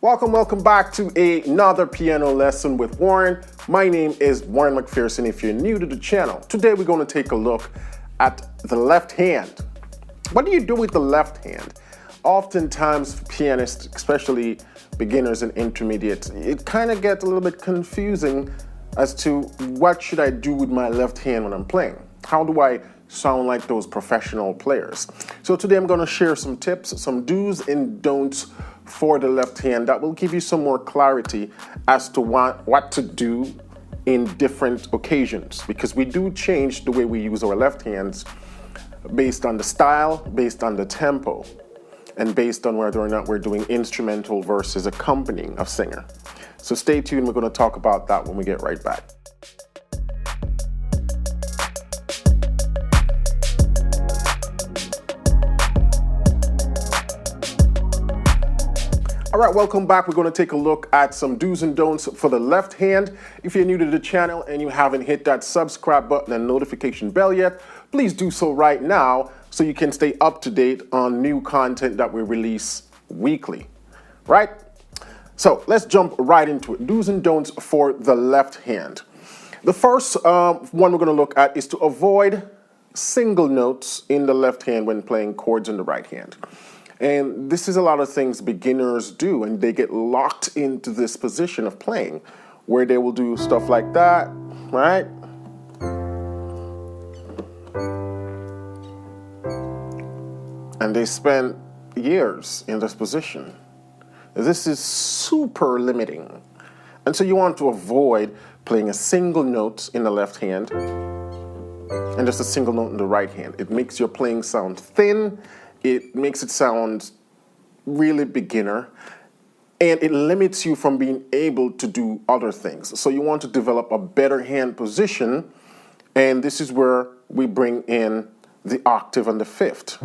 Welcome back to another piano lesson with Warren. My name is Warren McPherson. If you're new to the channel, today we're going to take a look at the left hand. What do you do with the left hand? Oftentimes for pianists, especially beginners and intermediates, it kind of gets a little bit confusing as to what should I do with my left hand when I'm playing? How do I sound like those professional players? So today I'm going to share some tips, some do's and don'ts for the left hand that will give you some more clarity as to what to do in different occasions, because we do change the way we use our left hands based on the style, based on the tempo, and based on whether or not we're doing instrumental versus accompanying a singer. So stay tuned, we're going to talk about that when we get right back. All right, welcome back. We're going to take a look at some do's and don'ts for the left hand. If you're new to the channel and you haven't hit that subscribe button and notification bell yet, please do so right now so you can stay up to date on new content that we release weekly, right? So let's jump right into it. Do's and don'ts for the left hand. The first one we're going to look at is to avoid single notes in the left hand when playing chords in the right hand. And this is a lot of things beginners do, and they get locked into this position of playing where they will do stuff like that, right? And they spend years in this position. This is super limiting. And so you want to avoid playing a single note in the left hand and just a single note in the right hand. It makes your playing sound thin. It makes it sound really beginner, and it limits you from being able to do other things. So you want to develop a better hand position, and this is where we bring in the octave and the fifth.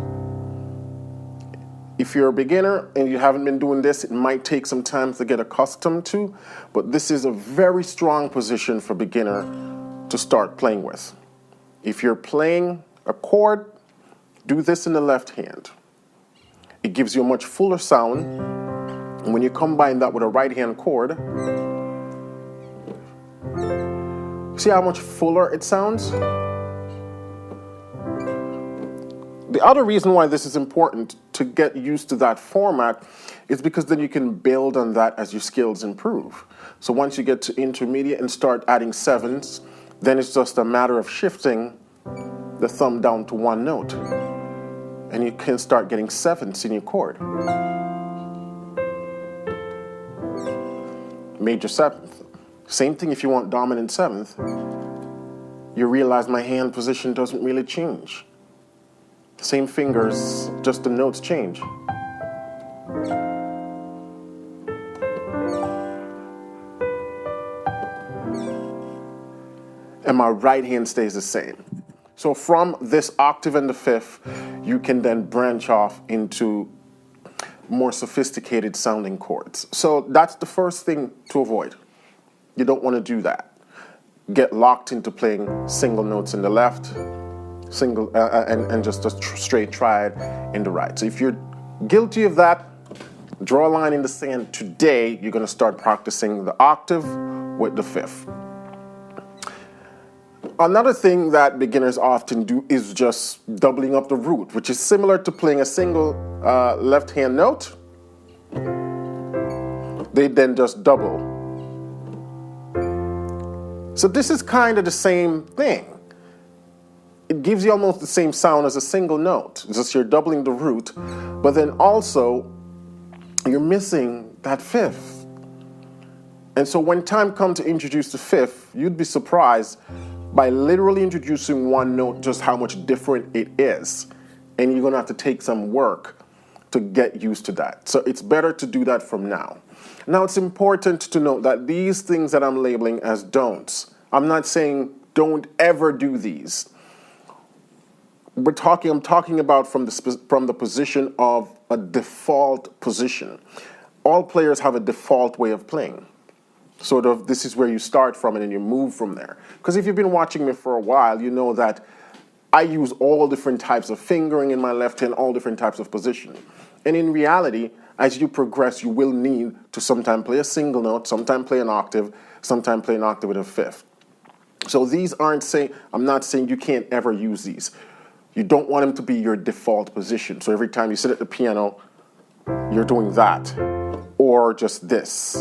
If you're a beginner and you haven't been doing this, it might take some time to get accustomed to, but this is a very strong position for beginner to start playing with. If you're playing a chord, do this in the left hand. It gives you a much fuller sound. And when you combine that with a right hand chord, see how much fuller it sounds? The other reason why this is important to get used to that format is because then you can build on that as your skills improve. So once you get to intermediate and start adding sevens, then it's just a matter of shifting the thumb down to one note. And you can start getting sevenths in your chord. Major seventh. Same thing if you want dominant seventh. You realize my hand position doesn't really change. Same fingers, just the notes change. And my right hand stays the same. So from this octave and the fifth, you can then branch off into more sophisticated sounding chords. So that's the first thing to avoid. You don't want to do that. Get locked into playing single notes in the left, and just a straight triad in the right. So if you're guilty of that, draw a line in the sand. Today, you're going to start practicing the octave with the fifth. Another thing that beginners often do is just doubling up the root, which is similar to playing a single left-hand note. They then just double. So this is kind of the same thing. It gives you almost the same sound as a single note. It's just you're doubling the root, but then also you're missing that fifth. And so when time comes to introduce the fifth, you'd be surprised by literally introducing one note, just how much different it is. And you're going to have to take some work to get used to that. So it's better to do that from now. Now, it's important to note that these things that I'm labeling as don'ts, I'm not saying don't ever do these. I'm talking about from the position of a default position. All players have a default way of playing. Sort of, this is where you start from and then you move from there. Because if you've been watching me for a while, you know that I use all different types of fingering in my left hand, all different types of position. And in reality, as you progress, you will need to sometimes play a single note, sometimes play an octave, sometimes play an octave with a fifth. So these aren't saying, I'm not saying you can't ever use these. You don't want them to be your default position. So every time you sit at the piano, you're doing that, or just this.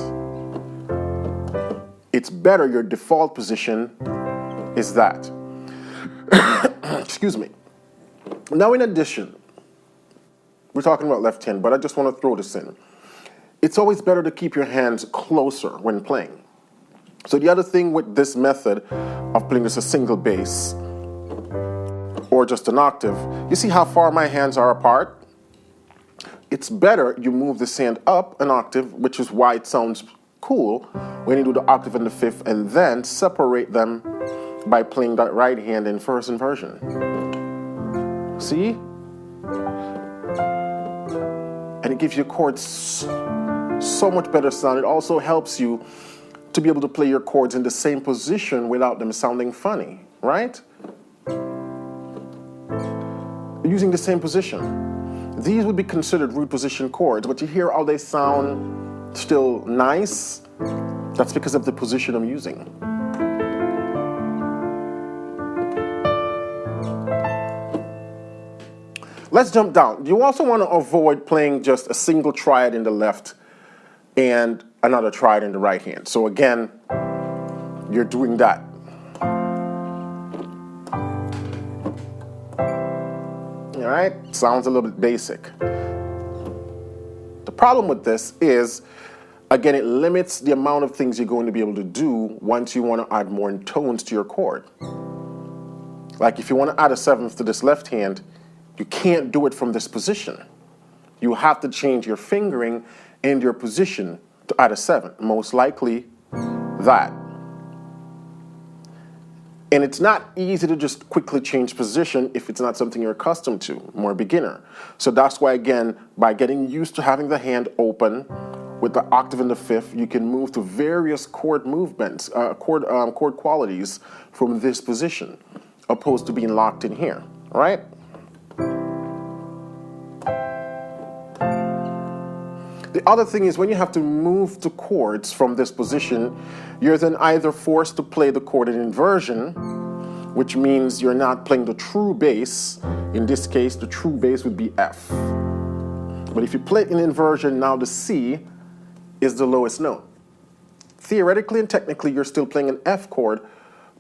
It's better, your default position is that. Excuse me. Now in addition, we're talking about left hand, but I just want to throw this in. It's always better to keep your hands closer when playing. So the other thing with this method of playing just a single bass or just an octave, you see how far my hands are apart? It's better you move this hand up an octave, which is why it sounds cool when you do the octave and the fifth, and then separate them by playing that right hand in first inversion. See? And it gives your chords so much better sound. It also helps you to be able to play your chords in the same position without them sounding funny, right? Using the same position. These would be considered root position chords, but you hear how they sound still nice? That's because of the position I'm using. Let's jump down. You also want to avoid playing just a single triad in the left and another triad in the right hand. So again, you're doing that. All right, sounds a little bit basic. The problem with this is, again, it limits the amount of things you're going to be able to do once you want to add more tones to your chord. Like if you want to add a seventh to this left hand, you can't do it from this position. You have to change your fingering and your position to add a seventh, most likely that. And it's not easy to just quickly change position if it's not something you're accustomed to, more beginner. So that's why, again, by getting used to having the hand open with the octave and the fifth, you can move to various chord movements, chord qualities from this position, opposed to being locked in here, all right? The other thing is when you have to move to chords from this position, you're then either forced to play the chord in inversion, which means you're not playing the true bass. In this case, the true bass would be F. But if you play it in inversion, now the C is the lowest note. Theoretically and technically, you're still playing an F chord,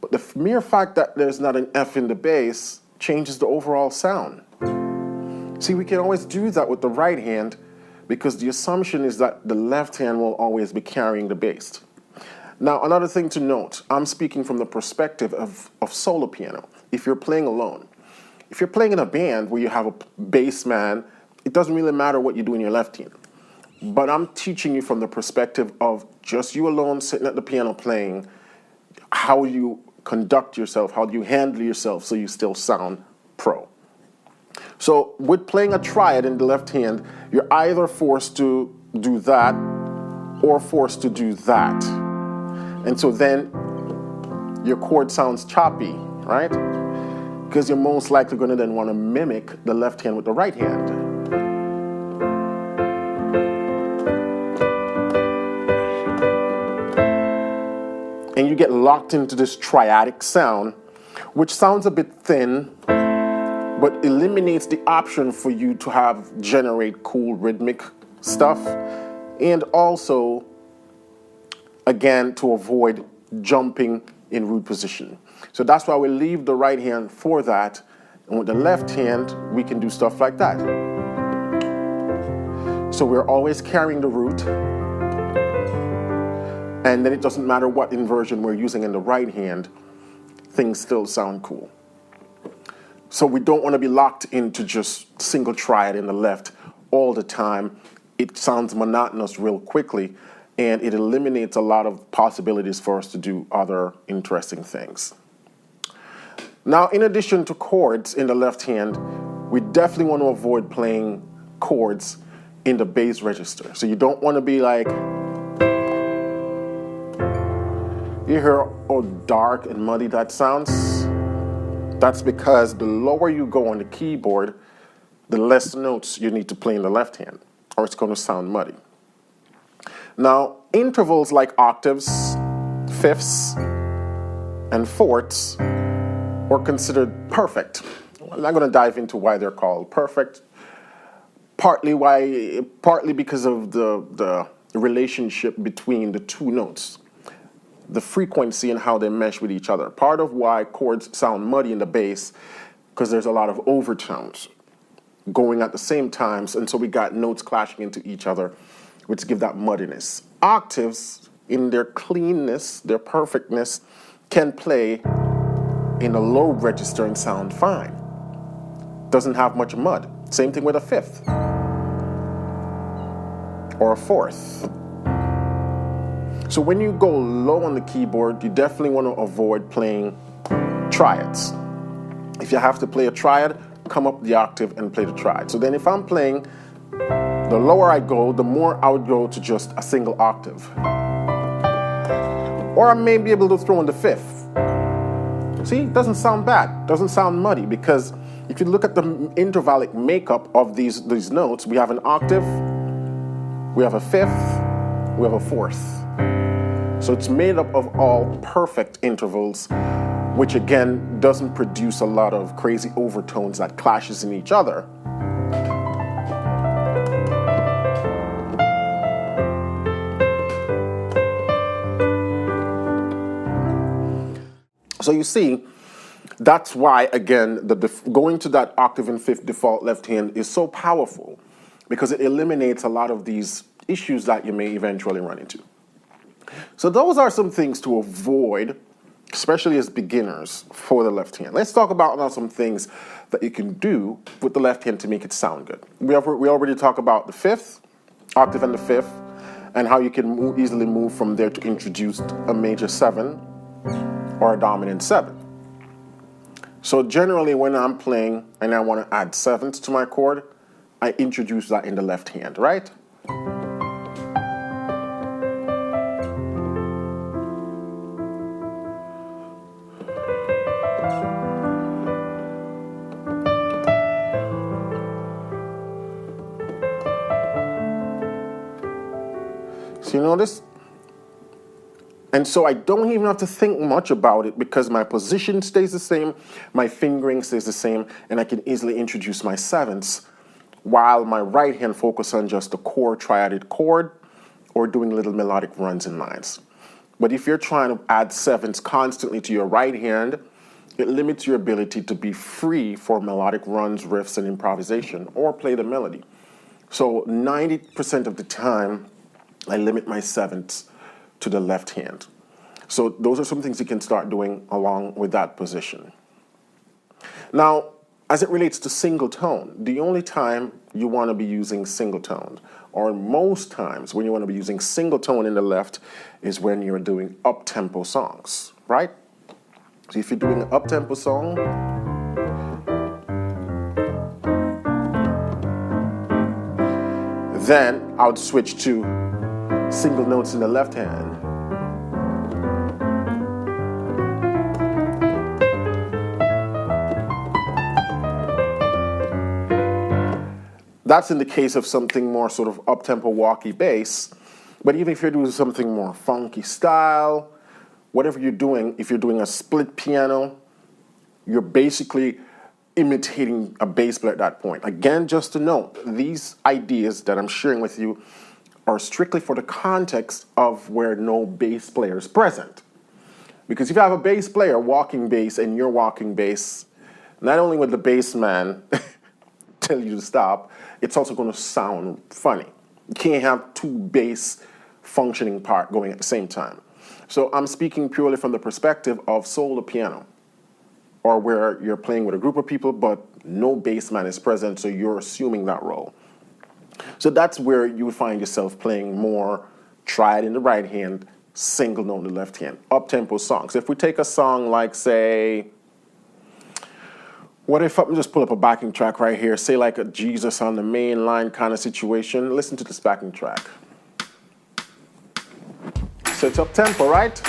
but the mere fact that there's not an F in the bass changes the overall sound. See, we can always do that with the right hand, because the assumption is that the left hand will always be carrying the bass. Now, another thing to note, I'm speaking from the perspective of solo piano, if you're playing alone. If you're playing in a band where you have a bass man, it doesn't really matter what you do in your left hand. But I'm teaching you from the perspective of just you alone sitting at the piano playing, how you conduct yourself, how you handle yourself so you still sound pro. So with playing a triad in the left hand, you're either forced to do that or forced to do that. And so then your chord sounds choppy, right? Because you're most likely going to then want to mimic the left hand with the right hand. And you get locked into this triadic sound, which sounds a bit thin, but eliminates the option for you to generate cool rhythmic stuff, and also, again, to avoid jumping in root position. So that's why we leave the right hand for that, and with the left hand, we can do stuff like that. So we're always carrying the root, and then it doesn't matter what inversion we're using in the right hand, things still sound cool. So we don't want to be locked into just single triad in the left all the time. It sounds monotonous real quickly, and it eliminates a lot of possibilities for us to do other interesting things. Now, in addition to chords in the left hand, we definitely want to avoid playing chords in the bass register. So you don't want to be like, you hear how dark and muddy that sounds? That's because the lower you go on the keyboard, the less notes you need to play in the left hand, or it's going to sound muddy. Now, intervals like octaves, fifths, and fourths are considered perfect. I'm not going to dive into why they're called perfect. Partly because of the relationship between the two notes, the frequency and how they mesh with each other. Part of why chords sound muddy in the bass, because there's a lot of overtones going at the same times, and so we got notes clashing into each other, which give that muddiness. Octaves, in their cleanness, their perfectness, can play in a low register and sound fine. Doesn't have much mud. Same thing with a fifth or a fourth. So when you go low on the keyboard, you definitely want to avoid playing triads. If you have to play a triad, come up the octave and play the triad. So then if I'm playing, the lower I go, the more I would go to just a single octave. Or I may be able to throw in the fifth. See, it doesn't sound bad, doesn't sound muddy, because if you look at the intervallic makeup of these notes, we have an octave, we have a fifth, we have a fourth. So it's made up of all perfect intervals, which again doesn't produce a lot of crazy overtones that clashes in each other. So you see, that's why, again, going to that octave and fifth default left hand is so powerful, because it eliminates a lot of these issues that you may eventually run into. So those are some things to avoid, especially as beginners, for the left hand. Let's talk about now some things that you can do with the left hand to make it sound good. We already talked about the fifth, octave and the fifth, and how you can easily move from there to introduce a major 7 or a dominant 7. So generally when I'm playing and I want to add 7ths to my chord, I introduce that in the left hand, right? So you notice? And so I don't even have to think much about it, because my position stays the same, my fingering stays the same, and I can easily introduce my 7ths while my right hand focuses on just the core triadic chord or doing little melodic runs and lines. But if you're trying to add 7ths constantly to your right hand, it limits your ability to be free for melodic runs, riffs, and improvisation, or play the melody. So 90% of the time, I limit my 7ths to the left hand. So those are some things you can start doing along with that position. Now, as it relates to single tone, the only time you want to be using single tone, or most times when you want to be using single tone in the left, is when you're doing up-tempo songs, right? So if you're doing an up-tempo song, then I would switch to single notes in the left hand. That's in the case of something more sort of up-tempo walky bass. But even if you're doing something more funky style, whatever you're doing, if you're doing a split piano, you're basically imitating a bass player at that point. Again, just to note, these ideas that I'm sharing with you are strictly for the context of where no bass player is present. Because if you have a bass player walking bass and you're walking bass, not only would the bass man tell you to stop, it's also going to sound funny. You can't have two bass functioning part going at the same time. So I'm speaking purely from the perspective of solo piano, or where you're playing with a group of people but no bass man is present, so you're assuming that role. So that's where you would find yourself playing more triad in the right hand, single note in the left hand, up-tempo songs. If we take a song like, say, what if I just pull up a backing track right here, say like a Jesus on the Main Line kind of situation. Listen to this backing track. So it's up-tempo, right?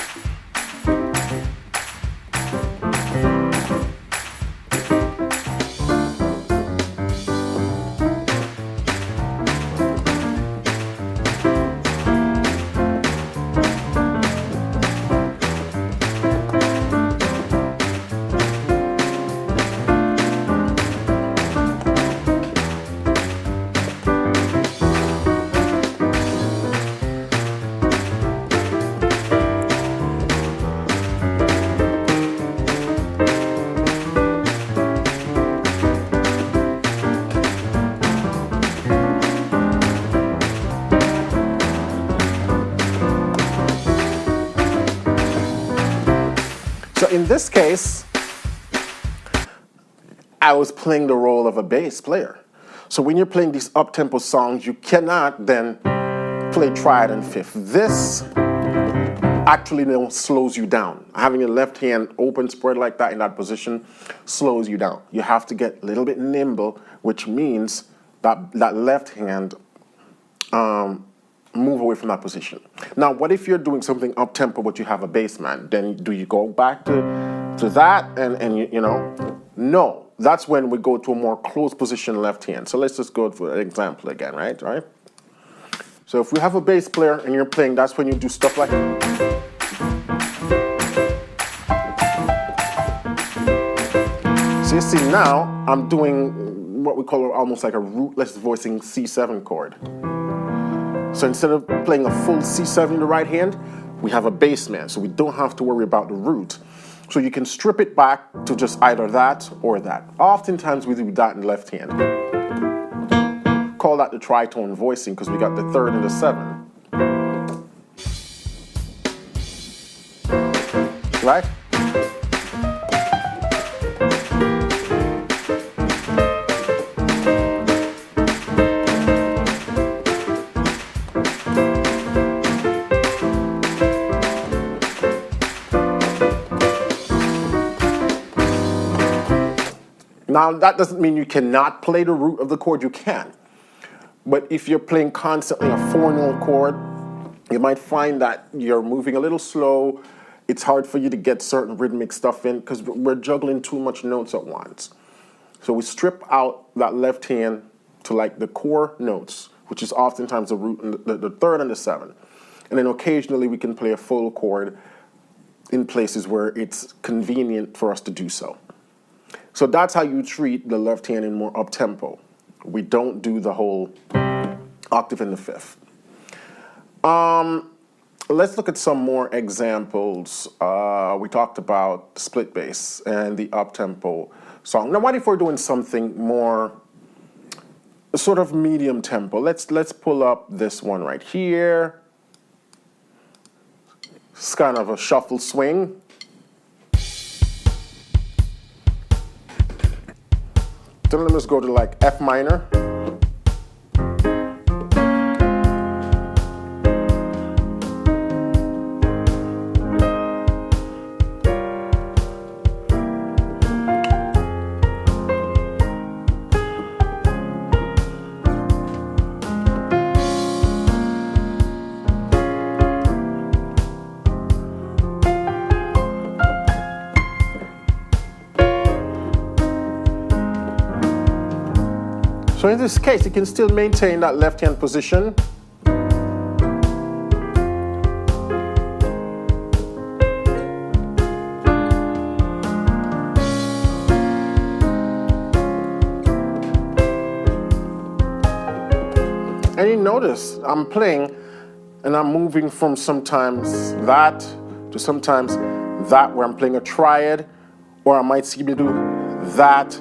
But in this case, I was playing the role of a bass player. So when you're playing these up-tempo songs, you cannot then play triad and fifth. This actually slows you down. Having your left hand open spread like that in that position slows you down. You have to get a little bit nimble, which means that left hand move away from that position. Now, what if you're doing something up-tempo but you have a bass man? Then do you go back to that and you know? No. That's when we go to a more close position left hand. So let's just go for an example again, right? All right? So if we have a bass player and you're playing, that's when you do stuff like so you see now, I'm doing what we call almost like a rootless voicing C7 chord. So instead of playing a full C7 in the right hand, we have a bass man, so we don't have to worry about the root. So you can strip it back to just either that or that. Oftentimes we do that in the left hand. Call that the tritone voicing because we got the third and the seven. Right? Now, that doesn't mean you cannot play the root of the chord, you can. But if you're playing constantly a 4-note chord, you might find that you're moving a little slow. It's hard for you to get certain rhythmic stuff in because we're juggling too much notes at once. So we strip out that left hand to like the core notes, which is oftentimes the root, and the third and the seven. And then occasionally we can play a full chord in places where it's convenient for us to do so. So that's how you treat the left hand in more up-tempo. We don't do the whole octave in the fifth. Let's look at some more examples. We talked about split bass and the up-tempo song. Now, what if we're doing something more sort of medium tempo? Let's pull up this one right here. It's kind of a shuffle swing. Then let's go to like F minor. So in this case, you can still maintain that left-hand position. And you notice I'm playing and I'm moving from sometimes that to sometimes that, where I'm playing a triad, or I might see me do that,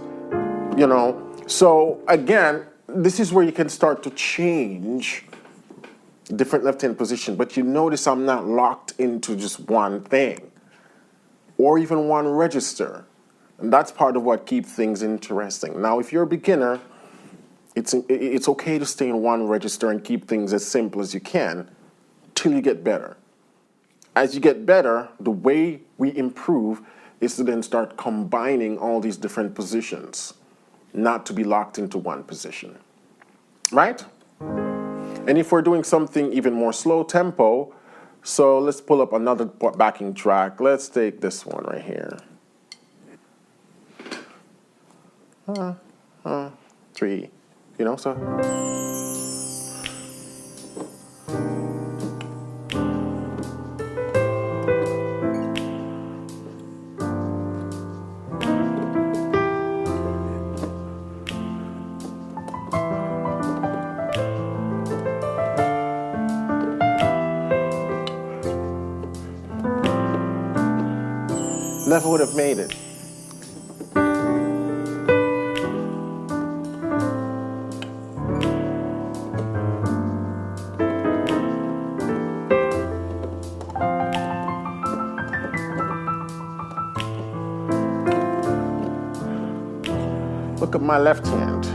you know. So again, this is where you can start to change different left-hand position, but you notice I'm not locked into just one thing or even one register. And that's part of what keeps things interesting. Now, if you're a beginner, it's okay to stay in one register and keep things as simple as you can till you get better. As you get better, the way we improve is to then start combining all these different positions, not to be locked into one position, right? And if we're doing something even more slow tempo, so let's pull up another backing track. Let's take this one right here. 3, you know, so. Never would have made it. my left hand.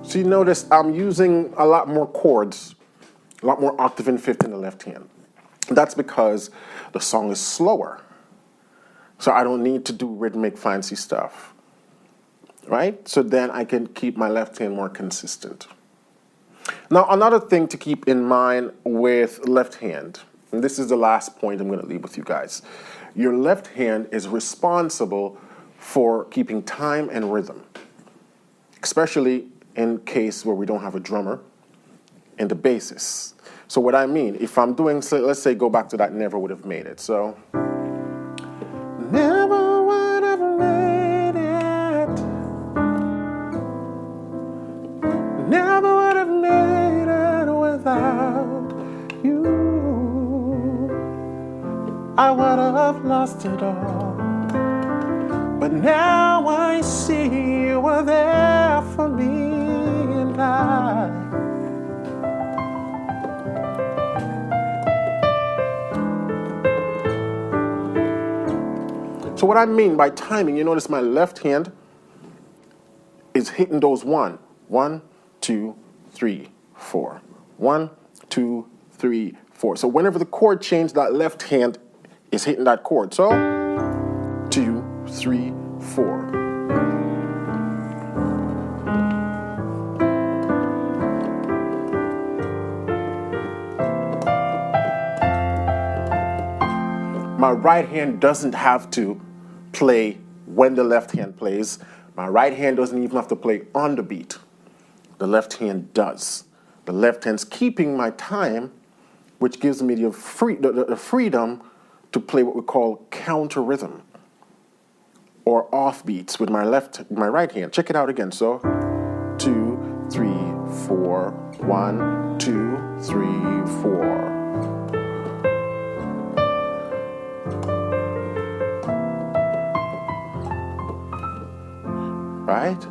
So you notice I'm using a lot more chords, a lot more octave and fifth in the left hand. That's because the song is slower. So I don't need to do rhythmic fancy stuff, right? So then I can keep my left hand more consistent. Now, another thing to keep in mind with left hand, and this is the last point I'm going to leave with you guys. Your left hand is responsible for keeping time and rhythm, especially in case where we don't have a drummer and the bassist. So what I mean, if I'm doing, so let's say go back to that never would have made it. So, never would have made it. Never would have made it without you. I would have lost it all. But now I see you were there for me, and So what I mean by timing, you notice my left hand is hitting those 1, 2, 3, 4. 1, 2, 3, 4. So whenever the chord changes, that left hand is hitting that chord. So 2, 3, 4. My right hand doesn't have to play when the left hand plays. My right hand doesn't even have to play on the beat. The left hand does. The left hand's keeping my time, which gives me the freedom to play what we call counter rhythm or off beats with my right hand. Check it out again. So 2, 3, 4, 1, 2, 3, 4. Right?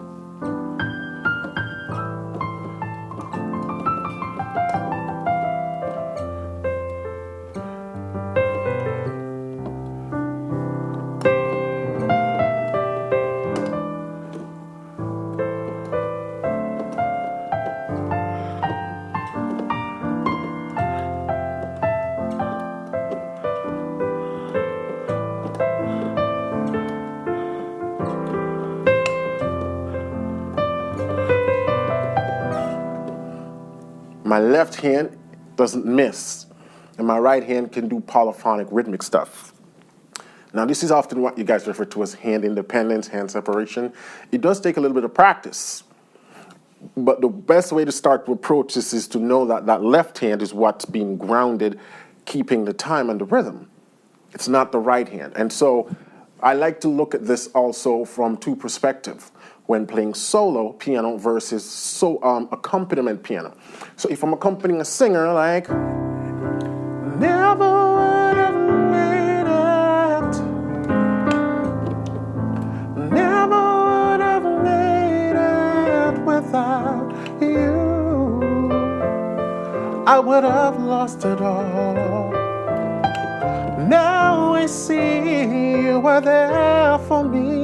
My left hand doesn't miss, and my right hand can do polyphonic rhythmic stuff. Now, this is often what you guys refer to as hand independence, hand separation. It does take a little bit of practice, but the best way to start to approach this is to know that that left hand is what's being grounded, keeping the time and the rhythm. It's not the right hand. And so I like to look at this also from two perspectives when playing solo piano versus accompaniment piano. So if I'm accompanying a singer, like, never would have made it, never would have made it without you, I would have lost it all. Now I see you were there for me.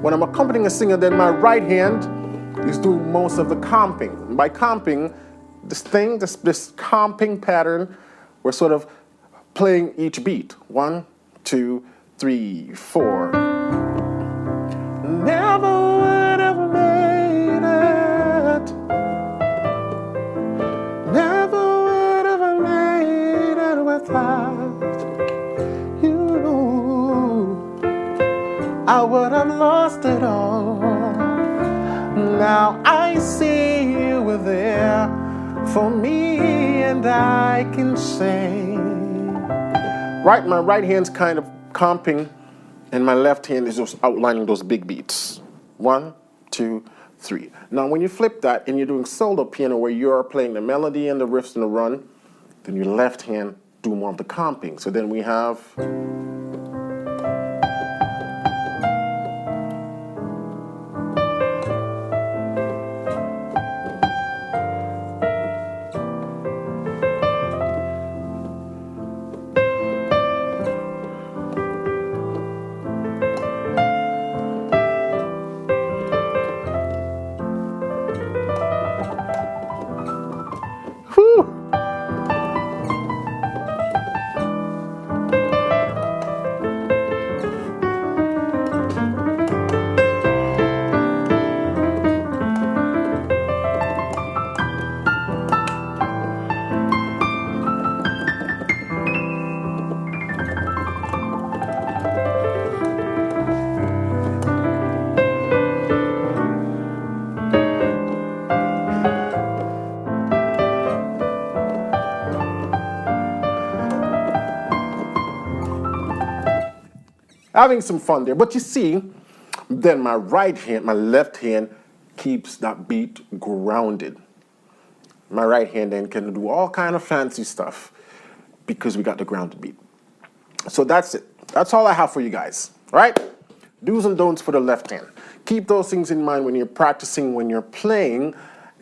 When I'm accompanying a singer, then my right hand is doing most of the comping. By comping, this comping pattern, we're sort of playing each beat. 1, 2, 3, 4. Never would have made it. Never would have made it without you. I see you were there for me, and I can say. Right, my right hand's kind of comping, and my left hand is just outlining those big beats. 1, 2, 3. Now, when you flip that and you're doing solo piano where you're playing the melody and the riffs and the run, then your left hand do more of the comping. So then we have. Whew. Having some fun there. But you see, then my left hand keeps that beat grounded. My right hand then can do all kind of fancy stuff because we got the grounded beat. So that's it. That's all I have for you guys. All right? Do's and don'ts for the left hand. Keep those things in mind when you're practicing, when you're playing,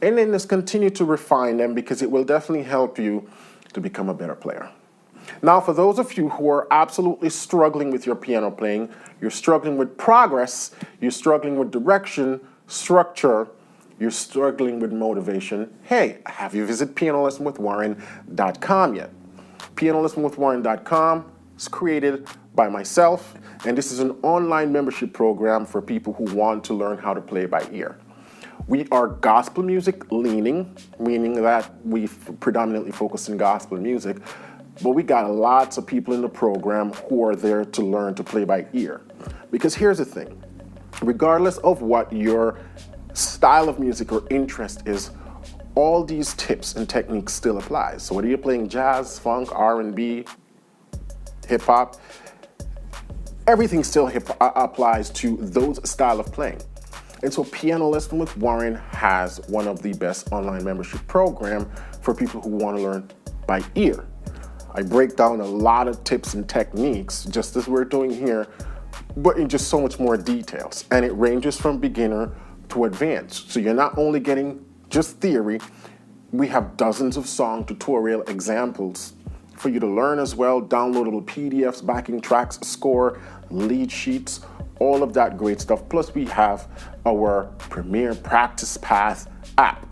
and then just continue to refine them because it will definitely help you to become a better player. Now, for those of you who are absolutely struggling with your piano playing, you're struggling with progress, you're struggling with direction, structure, you're struggling with motivation, hey, have you visited pianolessonwithwarren.com yet? Pianolessonwithwarren.com is created by myself, and this is an online membership program for people who want to learn how to play by ear. We are gospel music leaning, meaning that we predominantly focus on gospel music, but we got lots of people in the program who are there to learn to play by ear. Because here's the thing, regardless of what your style of music or interest is, all these tips and techniques still apply. So whether you're playing jazz, funk, R&B, hip hop, everything still applies to those style of playing. And so Piano Lesson with Warren has one of the best online membership program for people who want to learn by ear. I break down a lot of tips and techniques, just as we're doing here, but in just so much more details. And it ranges from beginner to advanced. So you're not only getting just theory, we have dozens of song tutorial examples for you to learn as well, downloadable PDFs, backing tracks, score, lead sheets, all of that great stuff. Plus we have our Premier Practice Path app,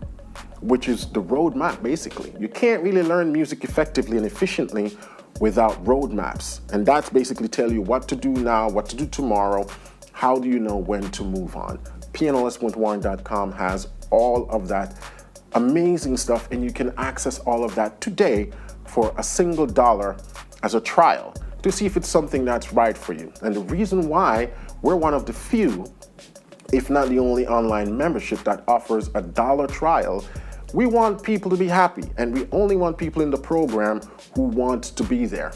which is the roadmap basically. You can't really learn music effectively and efficiently without roadmaps. And that's basically tell you what to do now, what to do tomorrow, how do you know when to move on. pianolessonwithwarren.com has all of that amazing stuff, and you can access all of that today for $1 as a trial to see if it's something that's right for you. And the reason why we're one of the few, if not the only online membership that offers $1 trial, we want people to be happy, and we only want people in the program who want to be there.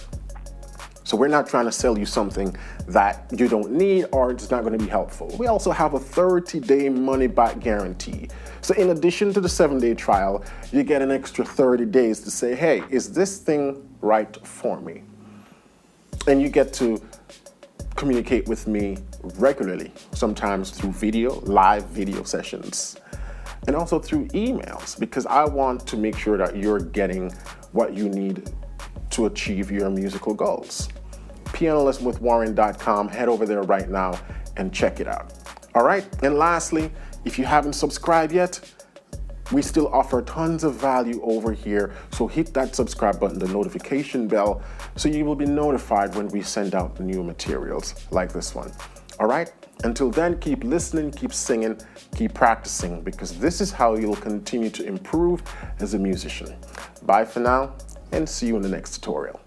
So we're not trying to sell you something that you don't need or it's not going to be helpful. We also have a 30-day money-back guarantee. So in addition to the 7-day trial, you get an extra 30 days to say, hey, is this thing right for me? And you get to communicate with me regularly, sometimes through live video sessions, and also through emails, because I want to make sure that you're getting what you need to achieve your musical goals. pianolessonwithwarren.com, head over there right now and check it out. All right, and lastly, if you haven't subscribed yet, we still offer tons of value over here, so hit that subscribe button, the notification bell, so you will be notified when we send out new materials like this one. All right, until then, keep listening, keep singing, keep practicing, because this is how you'll continue to improve as a musician. Bye for now, and see you in the next tutorial.